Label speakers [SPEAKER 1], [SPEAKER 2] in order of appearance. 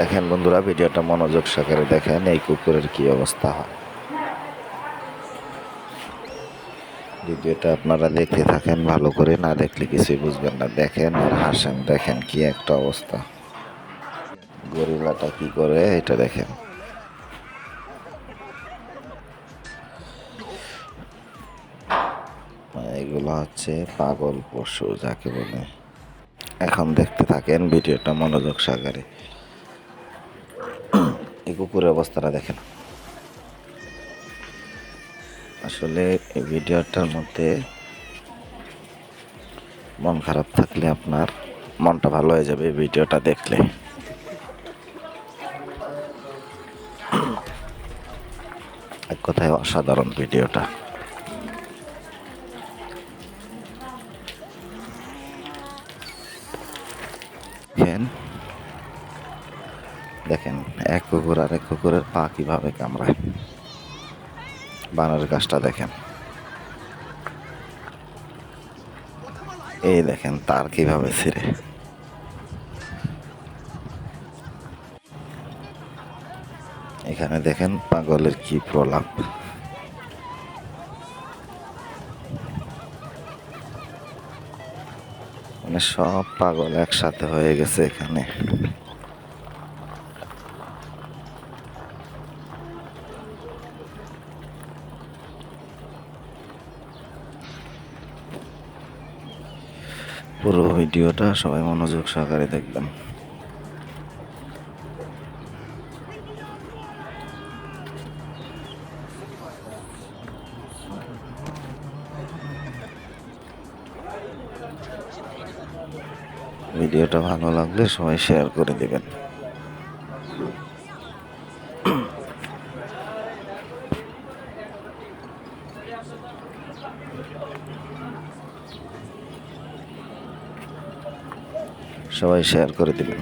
[SPEAKER 1] দেখেন বন্ধুরা, ভিডিওটা মনোযোগ সহকারে দেখেন এই কুকুরের কি অবস্থা হয়। ভিডিওটা আপনারা দেখতে থাকেন ভালো করে, না দেখলে কিছুই বুঝবেন না। দেখেন আর হাসেন, দেখেন কি একটা অবস্থা। গরিলাটা কি করে এটা দেখেন। এগুলো হচ্ছে পাগল পশু যাকে বলে। এখন দেখতে থাকেন ভিডিওটা মনোযোগ সহকারে। এই কুকুরের অবস্থাটা দেখেন। আসলে এই ভিডিওটার মধ্যে মন খারাপ থাকলে আপনার মনটা ভালো হয়ে যাবে ভিডিওটা দেখলে। এক কথায় অসাধারণ ভিডিওটা। দেখেন দেখেন এক কুকুর আর এক কুকুরের পা কিভাবে কামড়ায়। বানরের কাজটা দেখেন। এই দেখেন তার কিভাবে ছিঁড়ে। এখানে দেখেন পাগলের কি প্রলাপ। মানে সব পাগল একসাথে হয়ে গেছে এখানে। পুরো ভিডিওটা সবাই মনোযোগ সহকারে দেখবেন। ভিডিওটা ভালো লাগলে সবাই শেয়ার করে দিবেন। সবাই শেয়ার করে দিবেন।